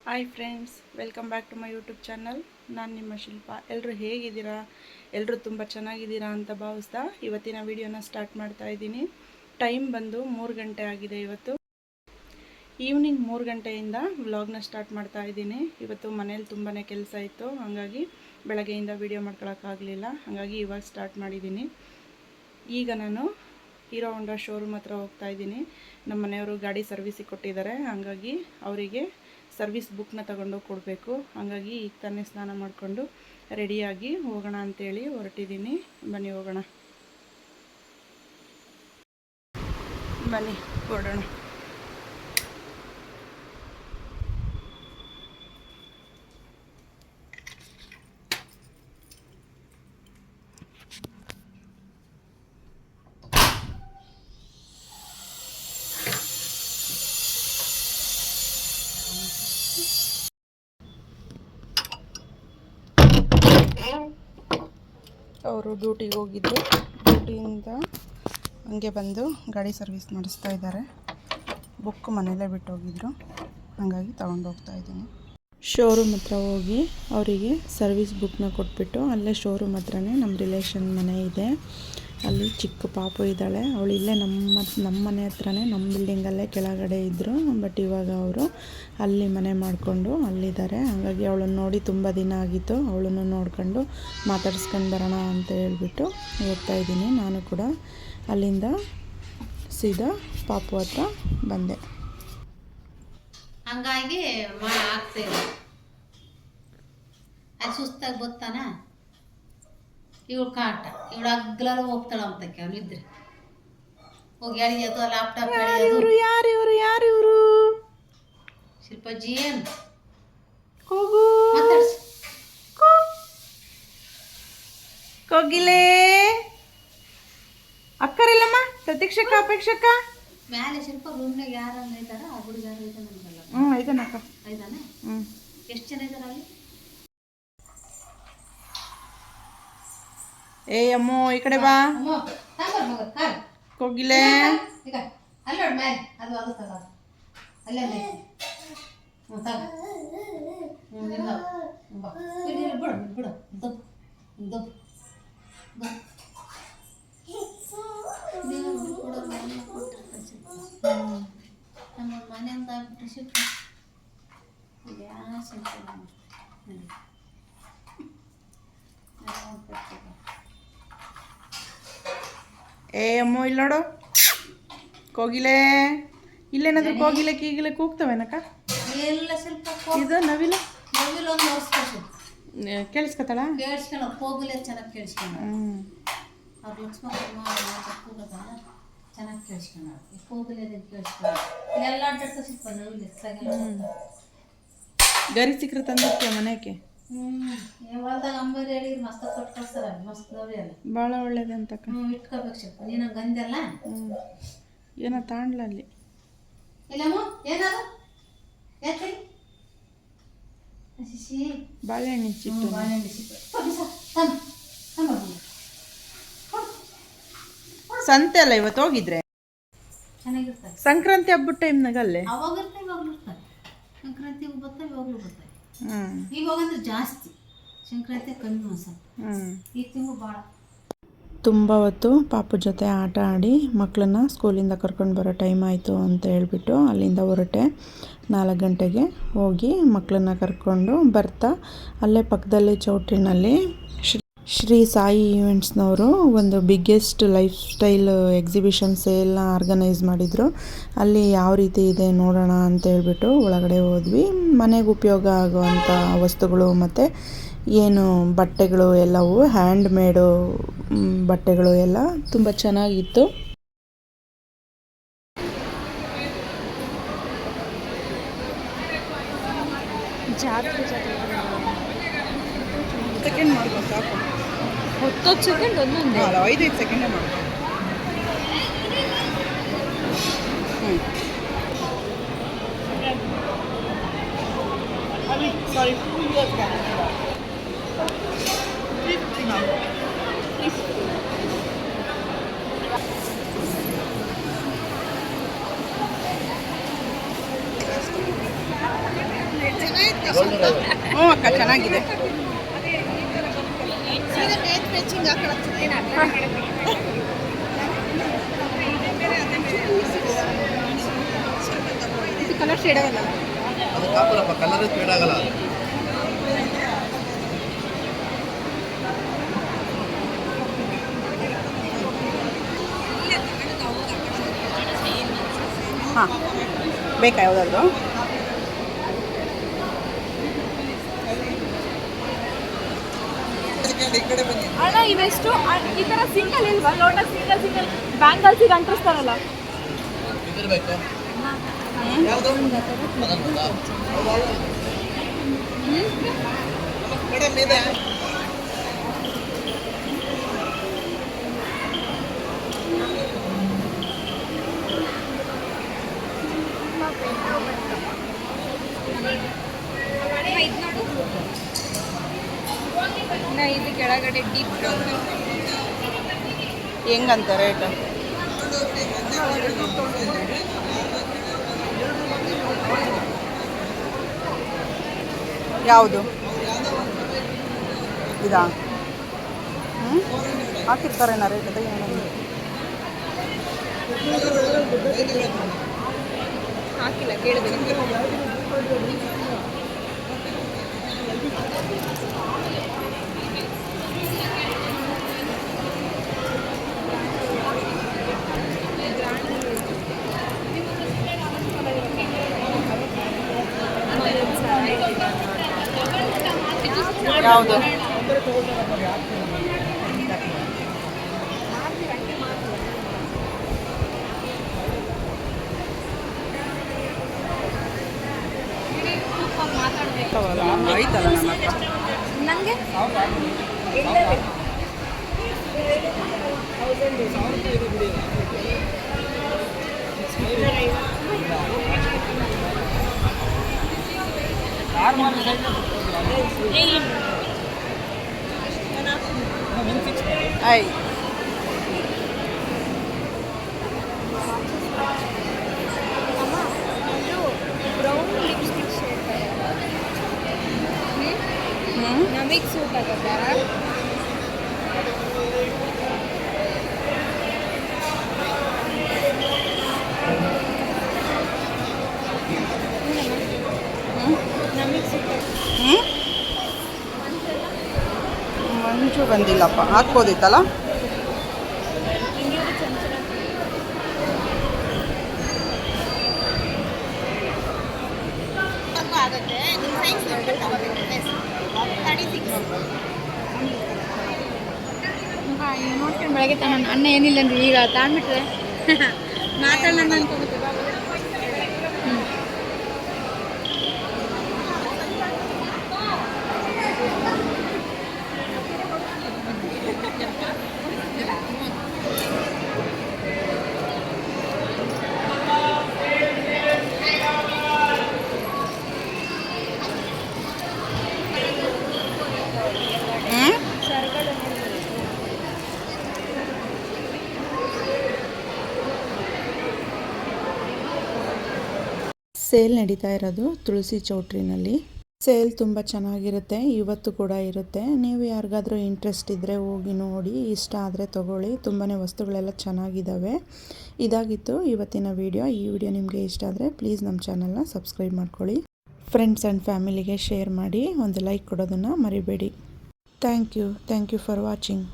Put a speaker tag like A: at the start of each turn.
A: Hi friends, welcome back to my YouTube channel. ನಾನು ನಿಮ್ಮ ಶಿಲ್ಪ. ಎಲ್ಲರೂ ಹೇಗಿದ್ದೀರಾ? ಎಲ್ಲರೂ ತುಂಬ ಚೆನ್ನಾಗಿದ್ದೀರಾ ಅಂತ ಭಾವಿಸ್ತಾ ಇವತ್ತಿನ ವಿಡಿಯೋನ ಸ್ಟಾರ್ಟ್ ಮಾಡ್ತಾ ಇದ್ದೀನಿ. ಟೈಮ್ ಬಂದು 3 ಗಂಟೆ ಆಗಿದೆ. ಇವತ್ತು ಈವ್ನಿಂಗ್ 3 ಗಂಟೆಯಿಂದ ವ್ಲಾಗ್ನ ಸ್ಟಾರ್ಟ್ ಮಾಡ್ತಾ ಇದ್ದೀನಿ. ಇವತ್ತು ಮನೇಲಿ ತುಂಬಾ ಕೆಲಸ ಇತ್ತು, ಹಾಗಾಗಿ ಬೆಳಗ್ಗೆಯಿಂದ ವಿಡಿಯೋ ಮಾಡ್ಕೊಳಕ್ಕಾಗಲಿಲ್ಲ. ಹಾಗಾಗಿ ಇವಾಗ ಸ್ಟಾರ್ಟ್ ಮಾಡಿದ್ದೀನಿ. ಈಗ ನಾನು ಹೀರೋ ಹೋಂಡಾ ಶೋರೂಮ್ ಹತ್ರ ಹೋಗ್ತಾ ಇದ್ದೀನಿ. ನಮ್ಮ ಮನೆಯವರು ಗಾಡಿ ಸರ್ವಿಸಿಗೆ ಕೊಟ್ಟಿದ್ದಾರೆ, ಹಾಗಾಗಿ ಅವರಿಗೆ ಸರ್ವಿಸ್ ಬುಕ್ನ ತಗೊಂಡೋಗಿ ಕೊಡಬೇಕು. ಹಾಗಾಗಿ ಈಗ ತಾನೇ ಸ್ನಾನ ಮಾಡಿಕೊಂಡು ರೆಡಿಯಾಗಿ ಹೋಗೋಣ ಅಂತೇಳಿ ಹೊರಟಿದ್ದೀನಿ. ಬನ್ನಿ ಹೋಗೋಣ, ಬನ್ನಿ ಹೊರಡೋಣ. ಅವರು ಡ್ಯೂಟಿಗೆ ಹೋಗಿದ್ದು, ಡ್ಯೂಟಿಯಿಂದ ಹಂಗೆ ಬಂದು ಗಾಡಿ ಸರ್ವಿಸ್ ಮಾಡಿಸ್ತಾ ಇದ್ದಾರೆ. ಬುಕ್ ಮನೆಯಲ್ಲೇ ಬಿಟ್ಟು ಹೋಗಿದ್ರು, ಹಾಗಾಗಿ ತಗೊಂಡು ಹೋಗ್ತಾ ಇದ್ದೀನಿ. ಶೋರೂಮ್ ಹತ್ರ ಹೋಗಿ ಅವರಿಗೆ ಸರ್ವಿಸ್ ಬುಕ್ನ ಕೊಟ್ಬಿಟ್ಟು, ಅಲ್ಲೇ ಶೋರೂಮ್ ಹತ್ರನೇ ನಮ್ಮ ರಿಲೇಷನ್ ಮನೆ ಇದೆ. ಅಲ್ಲಿ ಚಿಕ್ಕ ಪಾಪು ಇದ್ದಾಳೆ. ಅವಳು ಇಲ್ಲೇ ನಮ್ಮ ಮನೆ ಹತ್ರನೇ, ನಮ್ಮ ಬಿಲ್ಡಿಂಗಲ್ಲೇ ಕೆಳಗಡೆ ಇದ್ದರು. ಬಟ್ ಇವಾಗ ಅವರು ಅಲ್ಲಿ ಮನೆ ಮಾಡಿಕೊಂಡು ಅಲ್ಲಿದ್ದಾರೆ. ಹಾಗಾಗಿ ಅವಳನ್ನು ನೋಡಿ ತುಂಬ ದಿನ ಆಗಿತ್ತು. ಅವಳನ್ನು ನೋಡ್ಕೊಂಡು ಮಾತಾಡಿಸ್ಕೊಂಡು ಬರೋಣ ಅಂತ ಹೇಳ್ಬಿಟ್ಟು ಹೋಗ್ತಾ ಇದ್ದೀನಿ. ನಾನು ಕೂಡ ಅಲ್ಲಿಂದ ಸೀದಾ ಪಾಪು ಹತ್ರ ಬಂದೆ.
B: ಹಂಗಾಗಿ ಮಳೆ ಆಗ್ತಾಯಿಲ್ಲ. ಅದು ಸುಸ್ತಾಗಿ ಗೊತ್ತಾನ. ಇವಳು ಕಾಟ, ಇವಳು ಅಗ್ಲಲ್ಲಿ ಹೋಗ್ತಾಳ ಅಂತಕ್ಕೆ ಅವನಿದ್ರೆ ಹೋಗಿ ಎಳಿಯೋದು, ಲ್ಯಾಪ್ಟಾಪ್ ಎಳಿಯೋದು.
A: ಯಾರಿವರು
B: ಶಿಲ್ಪಾಜಿ ಏನು
A: ಹೋಗು
B: ಮಾತಾಡ್ಸಿ.
A: ಕೋಗಿಲೆ ಅಕ್ಕರಿಲ್ಲಮ್ಮ, ಪ್ರತೀಕ್ಷಕ ಅಪೇಕ್ಷಕ
B: ಮ್ಯಾಲೆ ಶಿಲ್ಪ ರೂಮ್ನಾಗ ಯಾರನ್ನ ಇದ್ದಾರ? ಆ ಹುಡುಗ ಯಾರು ಇದ್ದಾನೆ ಅಂತಲ್ಲ?
A: ಐದನಕ್ಕ.
B: ಐದಾನೆ? ಎಷ್ಟು ಜನ ಇದ್ದಾರ ಅಲ್ಲಿ?
A: ಏ ಅಮ್ಮೋ, ಈ ಕಡೆ ಬಾ. ಕೋಗಿಲೆ
B: ಅಲ್ಲೋಡ್ ಮ್ಯಾಲೆ, ಅದು ಅದು ತಗ, ಅಲ್ಲೇ ಬಿಡು ಬಿಡು ದಬ್ಬು ದಬ್ಬು ನಮ್ಮ ಮನೆಯಿಂದ ಆಗ್ಬಿಟ್ರೆ ಶಿಲ್ಪ
A: ಏ ಅಮ್ಮೋ, ಇಲ್ಲಿ ನೋಡು ಕೋಗಿಲೆ. ಇಲ್ಲೇನಾದ್ರು ಕೋಗಿಲೆ ಕೀಗಿಲೆ ಕೂಗ್ತವೇನಕ್ಕ?
B: ಎಲ್ಲ ಶಿಲ್ಪ
A: ಇದು ನವಿಲು
B: ನವಿಲು ಒಂದು ವರ್ಷ
A: ಕೇಳಿಸ್ಕೊತಾಳ?
B: ಕೇಳಿಸ್ಕೊಳ್ಳೋ ಕೋಗಿಲೆ ಚೆನ್ನಾಗಿ ಕೇಳಿಸ್ಕೊಳ್ಳೋ. ಅವ್ರು ಲಕ್ಷ್ಮಮ್ಮ ಕೂಗದಲ್ಲ, ಚೆನ್ನಾಗಿ ಕೇಳಿಸ್ಕೊಳ್ಳೋ. ಈ ಕೋಗಿಲೆ ಕೇಳಿಸ್ಕೊಳ್ಳೋ. ಎಲ್ಲ ಅಡ್ಡಾಡ್ತಾ ಶಿಲ್ಪ ನವಿಲು
A: ಗರಿ ಸಿಕ್ಕರೆ ತಂದಿರ್ತೀಯ ಮನೆಗೆ?
B: ಹೊಲ್ದಾಗ ಅಂಬರಿ ಹೇಳಿದ್ರೆ ಮಸ್ತ್ ಕೊಟ್ಟು ಕಳ್ಸ್ತಾರ. ಮಸ್ತ್ ನವಿ ಅಲ್ಲ,
A: ಭಾಳ ಒಳ್ಳೇದು ಅಂತಕ್ಕ.
B: ಇಟ್ಕೋಬೇಕು ಶಿಲ್ಪ. ನೀನು ಗಂದೆಲ್ಲ
A: ಏನೋ ತಾಂಡ್ಲ ಅಲ್ಲಿ.
B: ಇಲ್ಲಮ್ಮ ಏನದು ಯಾಕೆ
A: ಬಾಳೆಹಣ್ಣು ಚಿಟ್ಟು. ಸಂತೆ ಅಲ್ಲ ಇವತ್ತು ಹೋಗಿದ್ರೆ?
B: ಚೆನ್ನಾಗಿರ್ತಾರೆ.
A: ಸಂಕ್ರಾಂತಿ ಹಬ್ಬದ ಟೈಮ್ನಾಗ ಅಲ್ಲೇ
B: ಅವಾಗ ಇರ್ತಾರೆ, ಇವಾಗಲೂ ಇರ್ತಾರೆ. ಸಂಕ್ರಾಂತಿಗೂ ಬರ್ತಾರೆ, ಇವಾಗಲೂ ಬರ್ತಾರೆ. ಇವಾಗಂದ್ರೆ ಜಾಸ್ತಿ, ಸಂಕ್ರಾಂತಿ ಕಮ್ಮಿ ಒಂದ್ಸಲ. ಈ ತಿಂಗಳು ಭಾಳ.
A: ತುಂಬ ಹೊತ್ತು ಪಾಪು ಜೊತೆ ಆಟ ಆಡಿ ಮಕ್ಕಳನ್ನ ಸ್ಕೂಲಿಂದ ಕರ್ಕೊಂಡು ಬರೋ ಟೈಮ್ ಆಯಿತು ಅಂತ ಹೇಳ್ಬಿಟ್ಟು ಅಲ್ಲಿಂದ ಹೊರಟೆ. 4 ಗಂಟೆಗೆ ಹೋಗಿ ಮಕ್ಕಳನ್ನ ಕರ್ಕೊಂಡು ಬರ್ತಾ ಅಲ್ಲೇ ಪಕ್ಕದಲ್ಲೇ ಚೌಟ್ರಿನಲ್ಲಿ ಶ್ರೀ ಸಾಯಿ ಈವೆಂಟ್ಸ್ನವರು ಒಂದು ಬಿಗ್ಗೆಸ್ಟ್ ಲೈಫ್ ಸ್ಟೈಲ್ ಎಕ್ಸಿಬಿಷನ್ ಸೇಲ್ನ ಆರ್ಗನೈಸ್ ಮಾಡಿದರು. ಅಲ್ಲಿ ಯಾವ ರೀತಿ ಇದೆ ನೋಡೋಣ ಅಂತ ಹೇಳ್ಬಿಟ್ಟು ಒಳಗಡೆ ಹೋದ್ವಿ. ಮನೆಗೆ ಉಪಯೋಗ ಆಗುವಂಥ ವಸ್ತುಗಳು ಮತ್ತು ಏನು ಬಟ್ಟೆಗಳು ಎಲ್ಲವೂ ಹ್ಯಾಂಡ್ ಮೇಡು ಬಟ್ಟೆಗಳು ಎಲ್ಲ ತುಂಬ ಚೆನ್ನಾಗಿತ್ತು. ಸೆಕೆಂಡ್ ಮಾಡ್ಬೋದು ಸಾಕು.
B: 10 ಸೆಕೆಂಡ್ ಒಂದೊಂದು
A: 5 ಸೆಕೆಂಡೇ ಮಾಡ್ಬೋದು. ಸಾರಿ, ಹ್ಞೂ ಅಕ್ಕ ಚೆನ್ನಾಗಿದೆ.
C: ಕಲರ್ ಶೇಡ್ ಆಗಲ್ಲ,
D: ಕಲರ್ ಶೇಡ್ ಆಗಲ್ಲ.
A: ಹಾಂ ಬೇಕಾ ಯಾವುದಾದ್ರು?
C: ಅಣ್ಣ ಇವೆಷ್ಟು ಈ ಥರ ಸಿಂಗಲ್ ಇಲ್ವಾ? ಲೋಟಸ್ ಸಿಂಗಲ್ ಸಿಂಗಲ್ ಬ್ಯಾಂಗಲ್ಸಿಗೆ ಅಂಟಿಸ್ತಾರಲ್ಲ.
D: ಇದಿರ್ಬೇಕು.
C: ಇದು ಕೆಳಗಡೆ ಡೀಪ್
A: ಹೆಂಗಂತ ರೇಟ್? ಯಾವುದು ಇದಾ? ಹಾಕಿರ್ತಾರೇನ ರೇಟ್ ಅದ?
C: ಹಾಕಿಲ್ಲ, ಕೇಳಿದೆ.
A: ಯಾವುದು? ಐತಲ್ಲ ನನ್ನ ಹತ್ರ.
C: ನನಗೆ
A: ಐ
C: ಬ್ರೌನ್ ಲಿಪ್ಸ್ಟಿಕ್ ಶೇಡ್ ನಮಗೆ ಸೂಟ್ ಆಗುತ್ತಾ? ನಮಗೆ ಸೂಟ್
A: ಮಂಜು ಬಂದಿಲ್ಲಪ್ಪ, ಹಾಕ್ಬೋದಿತ್ತಲ್ಲ.
C: ನೋಡ್ಕೊಂಡು ಬೆಳಗ್ಗೆ ತಾನು ಅಣ್ಣ ಏನಿಲ್ಲ ಅಂದ್ರೆ ಈಗ ತಾಂಡ್ಬಿಟ್ರೆ ಮಾತಾಡೋಣ ಅನ್ಕೋಬೇಕು.
A: ಸೇಲ್ ನಡೀತಾ ಇರೋದು ತುಳಸಿ ಚೌಟ್ರಿನಲ್ಲಿ. ಸೇಲ್ ತುಂಬ ಚೆನ್ನಾಗಿರುತ್ತೆ, ಇವತ್ತು ಕೂಡ ಇರುತ್ತೆ. ನೀವು ಯಾರಿಗಾದ್ರೂ ಇಂಟ್ರೆಸ್ಟ್ ಇದ್ದರೆ ಹೋಗಿ ನೋಡಿ, ಇಷ್ಟ ಆದರೆ ತೊಗೊಳ್ಳಿ. ತುಂಬಾ ವಸ್ತುಗಳೆಲ್ಲ ಚೆನ್ನಾಗಿದ್ದಾವೆ. ಇದಾಗಿತ್ತು ಇವತ್ತಿನ ವಿಡಿಯೋ. ಈ ವಿಡಿಯೋ ನಿಮಗೆ ಇಷ್ಟ ಆದರೆ ಪ್ಲೀಸ್ ನಮ್ಮ ಚಾನಲ್ನ ಸಬ್ಸ್ಕ್ರೈಬ್ ಮಾಡ್ಕೊಳ್ಳಿ. ಫ್ರೆಂಡ್ಸ್ ಆ್ಯಂಡ್ ಫ್ಯಾಮಿಲಿಗೆ ಶೇರ್ ಮಾಡಿ, ಒಂದು ಲೈಕ್ ಕೊಡೋದನ್ನು ಮರಿಬೇಡಿ. Thank you for watching.